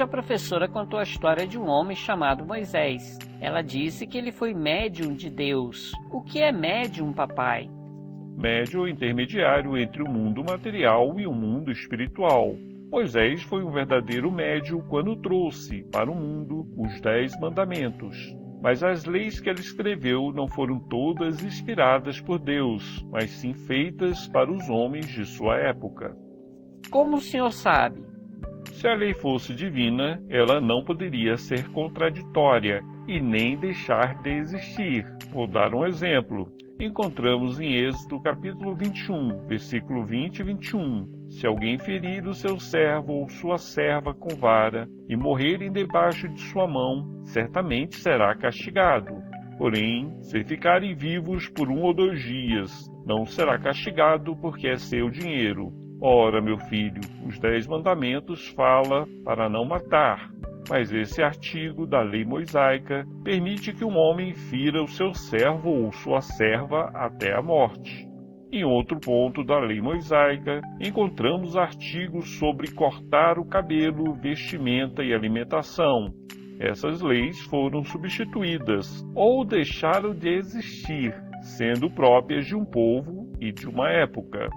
A professora contou a história de um homem chamado Moisés. Ela disse que ele foi médium de Deus. O que é médium, papai? Médium intermediário entre o mundo material e o mundo espiritual. Moisés foi um verdadeiro médium quando trouxe para o mundo os 10 mandamentos. Mas as leis que ele escreveu não foram todas inspiradas por Deus, mas sim feitas para os homens de sua época. Como o senhor sabe? Se a lei fosse divina, ela não poderia ser contraditória e nem deixar de existir. Vou dar um exemplo. Encontramos em Êxodo capítulo 21, versículo 20 e 21. Se alguém ferir o seu servo ou sua serva com vara e morrerem debaixo de sua mão, certamente será castigado. Porém, se ficarem vivos por 1 ou 2 dias, não será castigado porque é seu dinheiro. Ora, meu filho, os 10 mandamentos fala para não matar, mas esse artigo da lei mosaica permite que um homem fira o seu servo ou sua serva até a morte. Em outro ponto da lei mosaica, encontramos artigos sobre cortar o cabelo, vestimenta e alimentação. Essas leis foram substituídas ou deixaram de existir, sendo próprias de um povo e de uma época.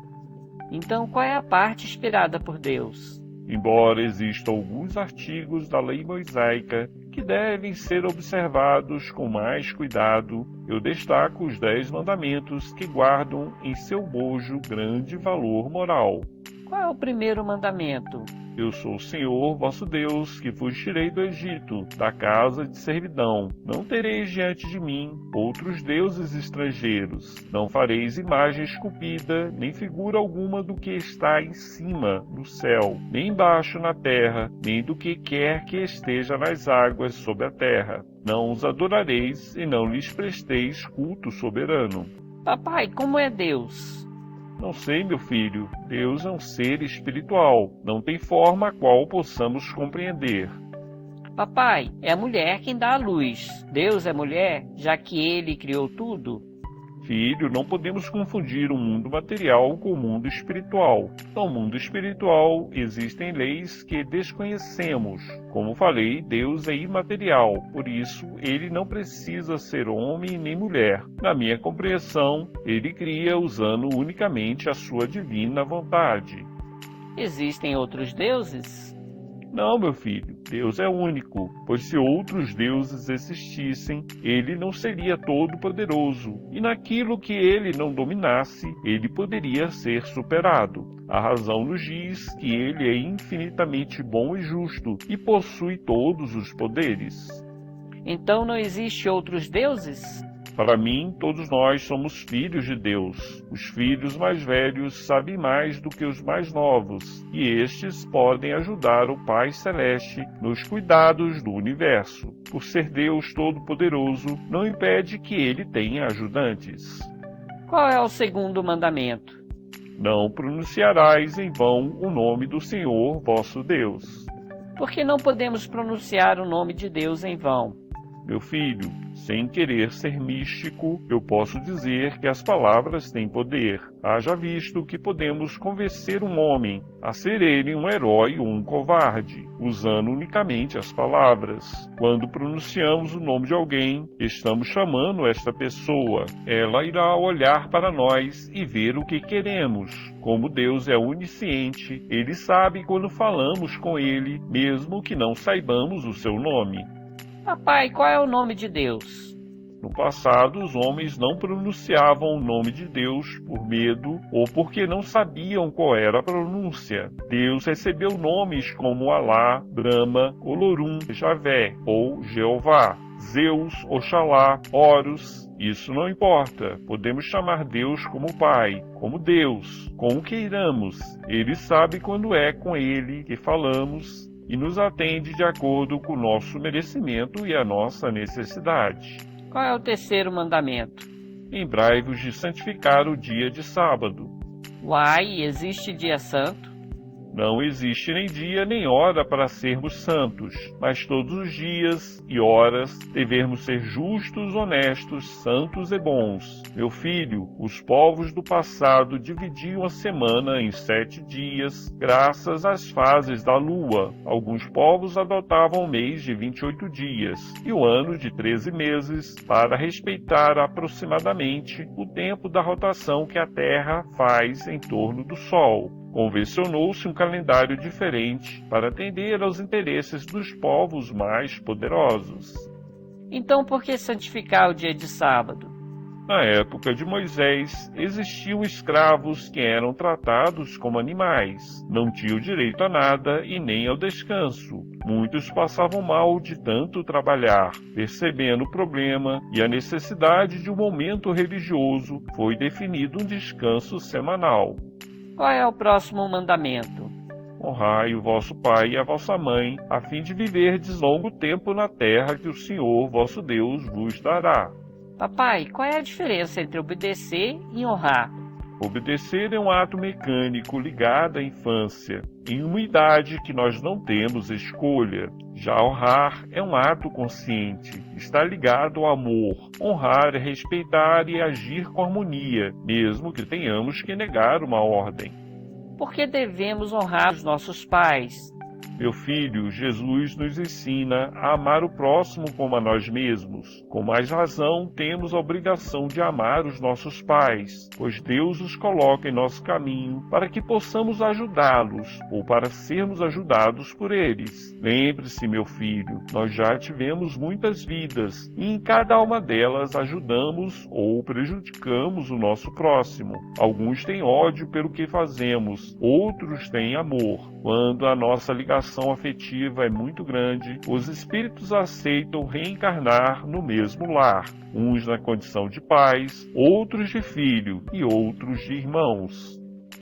Então, qual é a parte inspirada por Deus? Embora existam alguns artigos da lei mosaica que devem ser observados com mais cuidado, eu destaco os 10 mandamentos que guardam em seu bojo grande valor moral. Qual é o primeiro mandamento? Eu sou o Senhor, vosso Deus, que vos tirei do Egito, da casa de servidão. Não tereis diante de mim outros deuses estrangeiros. Não fareis imagem esculpida, nem figura alguma do que está em cima, no céu, nem embaixo na terra, nem do que quer que esteja nas águas sob a terra. Não os adorareis e não lhes presteis culto soberano. Papai, como é Deus? Não sei, meu filho. Deus é um ser espiritual. Não tem forma a qual possamos compreender. Papai, é a mulher quem dá a luz. Deus é mulher, já que ele criou tudo? Filho, não podemos confundir o mundo material com o mundo espiritual. No mundo espiritual existem leis que desconhecemos. Como falei, Deus é imaterial, por isso ele não precisa ser homem nem mulher. Na minha compreensão, ele cria usando unicamente a sua divina vontade. Existem outros deuses? Não, meu filho, Deus é único, pois se outros deuses existissem, ele não seria todo-poderoso, e naquilo que ele não dominasse, ele poderia ser superado. A razão nos diz que ele é infinitamente bom e justo, e possui todos os poderes. Então não existe outros deuses? Para mim, todos nós somos filhos de Deus. Os filhos mais velhos sabem mais do que os mais novos, e estes podem ajudar o Pai Celeste nos cuidados do universo. Por ser Deus Todo-Poderoso, não impede que ele tenha ajudantes. Qual é o segundo mandamento? Não pronunciarás em vão o nome do Senhor vosso Deus. Por que não podemos pronunciar o nome de Deus em vão? Meu filho, sem querer ser místico, eu posso dizer que as palavras têm poder. Haja visto que podemos convencer um homem a ser ele um herói ou um covarde, usando unicamente as palavras. Quando pronunciamos o nome de alguém, estamos chamando esta pessoa. Ela irá olhar para nós e ver o que queremos. Como Deus é onisciente, ele sabe quando falamos com ele, mesmo que não saibamos o seu nome. Papai, qual é o nome de Deus? No passado, os homens não pronunciavam o nome de Deus por medo ou porque não sabiam qual era a pronúncia. Deus recebeu nomes como Alá, Brahma, Olorum, Javé ou Jeová, Zeus, Oxalá, Horus. Isso não importa. Podemos chamar Deus como Pai, como Deus, com o que iramos. Ele sabe quando é com Ele que falamos e nos atende de acordo com o nosso merecimento e a nossa necessidade. Qual é o terceiro mandamento? Lembrai-vos de santificar o dia de sábado. Uai, existe dia santo? Não existe nem dia nem hora para sermos santos, mas todos os dias e horas devemos ser justos, honestos, santos e bons. Meu filho, os povos do passado dividiam a semana em 7 dias, graças às fases da lua. Alguns povos adotavam o mês de 28 dias e o ano de 13 meses para respeitar aproximadamente o tempo da rotação que a Terra faz em torno do Sol. Convencionou-se um calendário diferente para atender aos interesses dos povos mais poderosos. Então, por que santificar o dia de sábado? Na época de Moisés, existiam escravos que eram tratados como animais, não tinham direito a nada e nem ao descanso. Muitos passavam mal de tanto trabalhar. Percebendo o problema e a necessidade de um momento religioso, foi definido um descanso semanal. Qual é o próximo mandamento? Honrai o vosso pai e a vossa mãe, a fim de viverdes longo tempo na terra que o Senhor, vosso Deus, vos dará. Papai, qual é a diferença entre obedecer e honrar? Obedecer é um ato mecânico ligado à infância, em uma idade que nós não temos escolha. Já honrar é um ato consciente, está ligado ao amor. Honrar é respeitar e agir com harmonia, mesmo que tenhamos que negar uma ordem. Por que devemos honrar os nossos pais? Meu filho, Jesus nos ensina a amar o próximo como a nós mesmos. Com mais razão, temos a obrigação de amar os nossos pais, pois Deus os coloca em nosso caminho para que possamos ajudá-los ou para sermos ajudados por eles. Lembre-se, meu filho, nós já tivemos muitas vidas e em cada uma delas ajudamos ou prejudicamos o nosso próximo. Alguns têm ódio pelo que fazemos, outros têm amor. Quando a nossa ligação afetiva é muito grande, os espíritos aceitam reencarnar no mesmo lar, uns na condição de pais, outros de filho e outros de irmãos.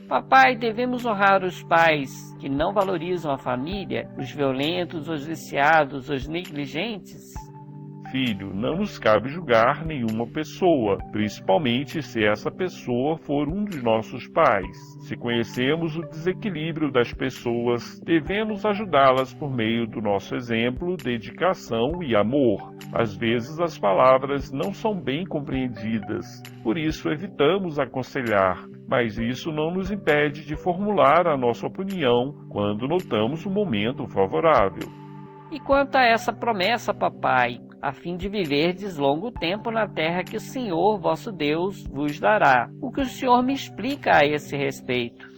Papai, devemos honrar os pais que não valorizam a família, os violentos, os viciados, os negligentes? Filho, não nos cabe julgar nenhuma pessoa, principalmente se essa pessoa for um dos nossos pais. Se conhecemos o desequilíbrio das pessoas, devemos ajudá-las por meio do nosso exemplo, dedicação e amor. Às vezes as palavras não são bem compreendidas, por isso evitamos aconselhar, mas isso não nos impede de formular a nossa opinião quando notamos um momento favorável. E quanto a essa promessa, papai, a fim de viverdes longo tempo na terra que o Senhor, vosso Deus, vos dará. O que o Senhor me explica a esse respeito?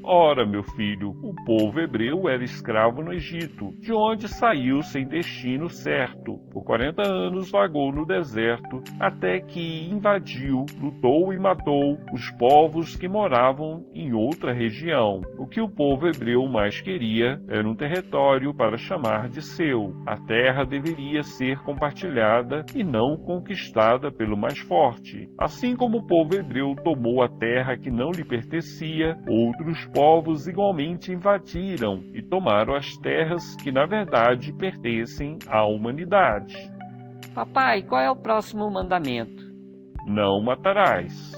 Ora, meu filho, o povo hebreu era escravo no Egito, de onde saiu sem destino certo. Por 40 anos vagou no deserto, até que invadiu, lutou e matou os povos que moravam em outra região. O que o povo hebreu mais queria era um território para chamar de seu. A terra deveria ser compartilhada e não conquistada pelo mais forte. Assim como o povo hebreu tomou a terra que não lhe pertencia, outros povos igualmente invadiram e tomaram as terras que na verdade pertencem à humanidade. Papai, qual é o próximo mandamento? Não matarás.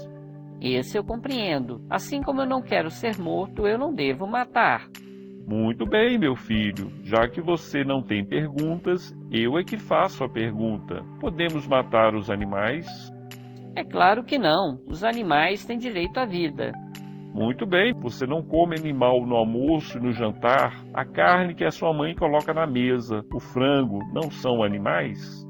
Esse eu compreendo. Assim como eu não quero ser morto, eu não devo matar. Muito bem, meu filho. Já que você não tem perguntas, eu é que faço a pergunta. Podemos matar os animais? É claro que não. Os animais têm direito à vida. Muito bem, você não come animal no almoço e no jantar? A carne que a sua mãe coloca na mesa, o frango, não são animais?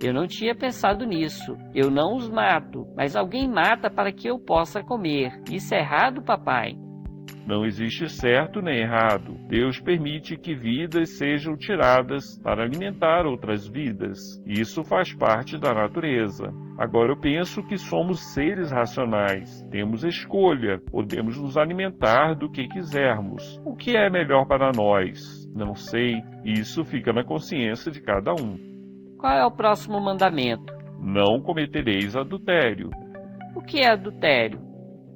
Eu não tinha pensado nisso. Eu não os mato, mas alguém mata para que eu possa comer. Isso é errado, papai? Não existe certo nem errado. Deus permite que vidas sejam tiradas para alimentar outras vidas. Isso faz parte da natureza. Agora eu penso que somos seres racionais. Temos escolha. Podemos nos alimentar do que quisermos. O que é melhor para nós? Não sei. Isso fica na consciência de cada um. Qual é o próximo mandamento? Não cometereis adultério. O que é adultério?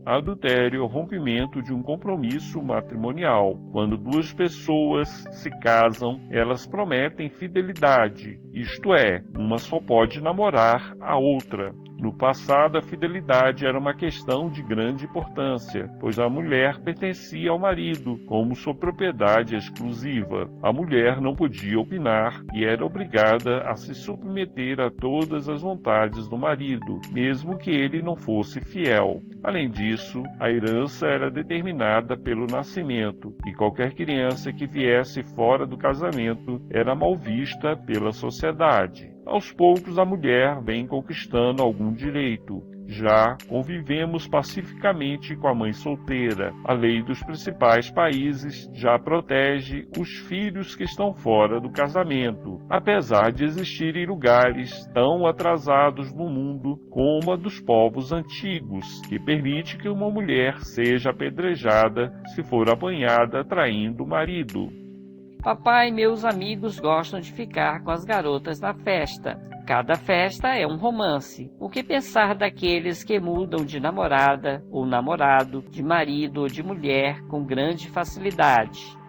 Adultério é o rompimento de um compromisso matrimonial. Quando duas pessoas se casam, elas prometem fidelidade, isto é, uma só pode namorar a outra. No passado, a fidelidade era uma questão de grande importância, pois a mulher pertencia ao marido como sua propriedade exclusiva. A mulher não podia opinar e era obrigada a se submeter a todas as vontades do marido, mesmo que ele não fosse fiel. Além disso, a herança era determinada pelo nascimento, e qualquer criança que viesse fora do casamento era mal vista pela sociedade. Aos poucos, a mulher vem conquistando algum direito. Já convivemos pacificamente com a mãe solteira. A lei dos principais países já protege os filhos que estão fora do casamento, apesar de existirem lugares tão atrasados no mundo como a dos povos antigos, que permite que uma mulher seja apedrejada se for apanhada traindo o marido. Papai e meus amigos gostam de ficar com as garotas na festa. Cada festa é um romance. O que pensar daqueles que mudam de namorada ou namorado, de marido ou de mulher com grande facilidade?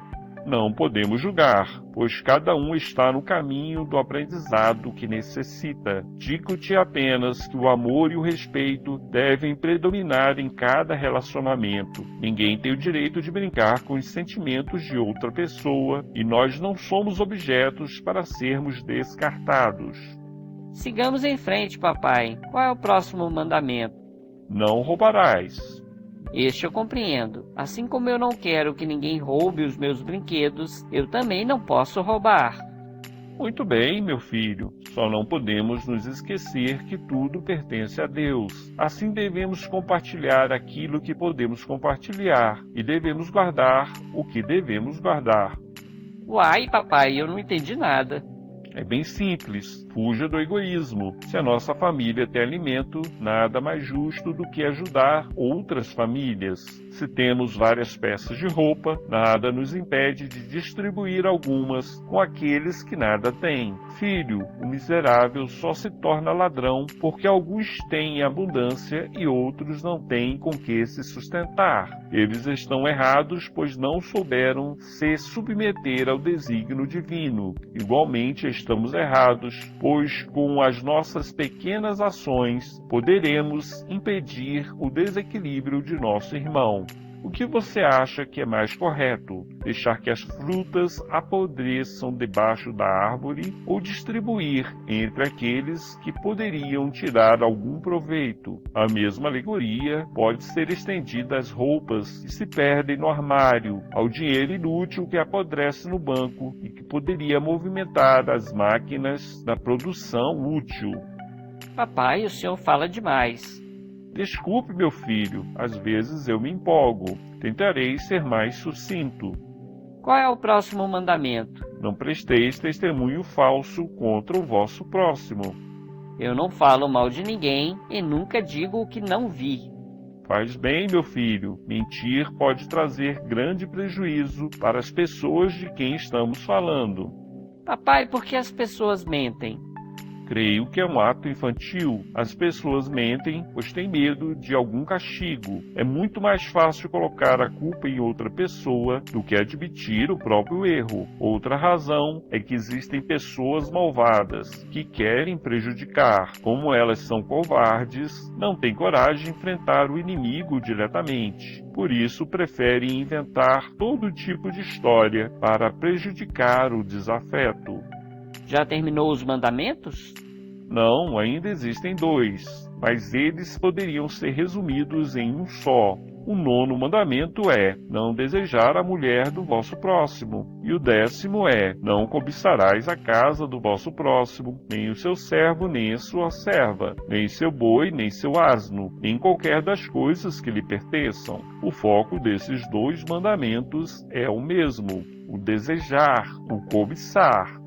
Não podemos julgar, pois cada um está no caminho do aprendizado que necessita. Digo-te apenas que o amor e o respeito devem predominar em cada relacionamento. Ninguém tem o direito de brincar com os sentimentos de outra pessoa e nós não somos objetos para sermos descartados. Sigamos em frente, papai. Qual é o próximo mandamento? Não roubarás. Este eu compreendo. Assim como eu não quero que ninguém roube os meus brinquedos, eu também não posso roubar. Muito bem, meu filho. Só não podemos nos esquecer que tudo pertence a Deus. Assim devemos compartilhar aquilo que podemos compartilhar e devemos guardar o que devemos guardar. Uai, papai, eu não entendi nada. É bem simples, fuja do egoísmo. Se a nossa família tem alimento, nada mais justo do que ajudar outras famílias. Se temos várias peças de roupa, nada nos impede de distribuir algumas com aqueles que nada têm. Filho, o miserável só se torna ladrão porque alguns têm abundância e outros não têm com que se sustentar. Eles estão errados, pois não souberam se submeter ao desígnio divino. Igualmente estamos errados, pois com as nossas pequenas ações poderemos impedir o desequilíbrio de nosso irmão. O que você acha que é mais correto? Deixar que as frutas apodreçam debaixo da árvore ou distribuir entre aqueles que poderiam tirar algum proveito? A mesma alegoria pode ser estendida às roupas que se perdem no armário, ao dinheiro inútil que apodrece no banco e que poderia movimentar as máquinas da produção útil. Papai, o senhor fala demais. Desculpe, meu filho, às vezes eu me empolgo. Tentarei ser mais sucinto. Qual é o próximo mandamento? Não presteis testemunho falso contra o vosso próximo. Eu não falo mal de ninguém e nunca digo o que não vi. Faz bem, meu filho. Mentir pode trazer grande prejuízo para as pessoas de quem estamos falando. Papai, por que as pessoas mentem? Creio que é um ato infantil. As pessoas mentem, pois têm medo de algum castigo. É muito mais fácil colocar a culpa em outra pessoa do que admitir o próprio erro. Outra razão é que existem pessoas malvadas que querem prejudicar. Como elas são covardes, não têm coragem de enfrentar o inimigo diretamente. Por isso, preferem inventar todo tipo de história para prejudicar o desafeto. Já terminou os mandamentos? Não, ainda existem 2, mas eles poderiam ser resumidos em um só. O 9º mandamento é: não desejar a mulher do vosso próximo. E o 10º é: não cobiçarás a casa do vosso próximo, nem o seu servo, nem a sua serva, nem seu boi, nem seu asno, nem qualquer das coisas que lhe pertençam. O foco desses 2 mandamentos é o mesmo: o desejar, o cobiçar.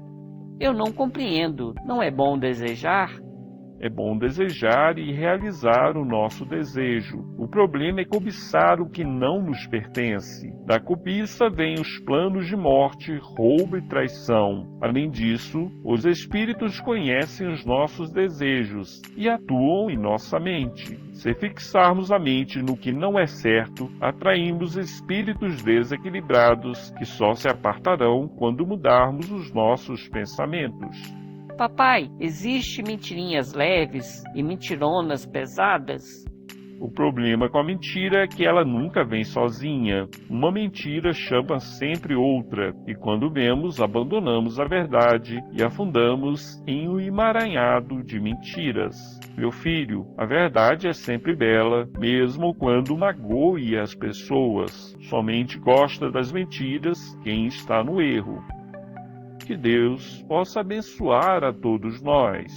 Eu não compreendo. Não é bom desejar? É bom desejar e realizar o nosso desejo. O problema é cobiçar o que não nos pertence. Da cobiça vêm os planos de morte, roubo e traição. Além disso, os espíritos conhecem os nossos desejos e atuam em nossa mente. Se fixarmos a mente no que não é certo, atraímos espíritos desequilibrados que só se apartarão quando mudarmos os nossos pensamentos. Papai, existe mentirinhas leves e mentironas pesadas? O problema com a mentira é que ela nunca vem sozinha. Uma mentira chama sempre outra, e quando vemos, abandonamos a verdade e afundamos em um emaranhado de mentiras. Meu filho, a verdade é sempre bela, mesmo quando magoe as pessoas. Somente gosta das mentiras quem está no erro. Que Deus possa abençoar a todos nós.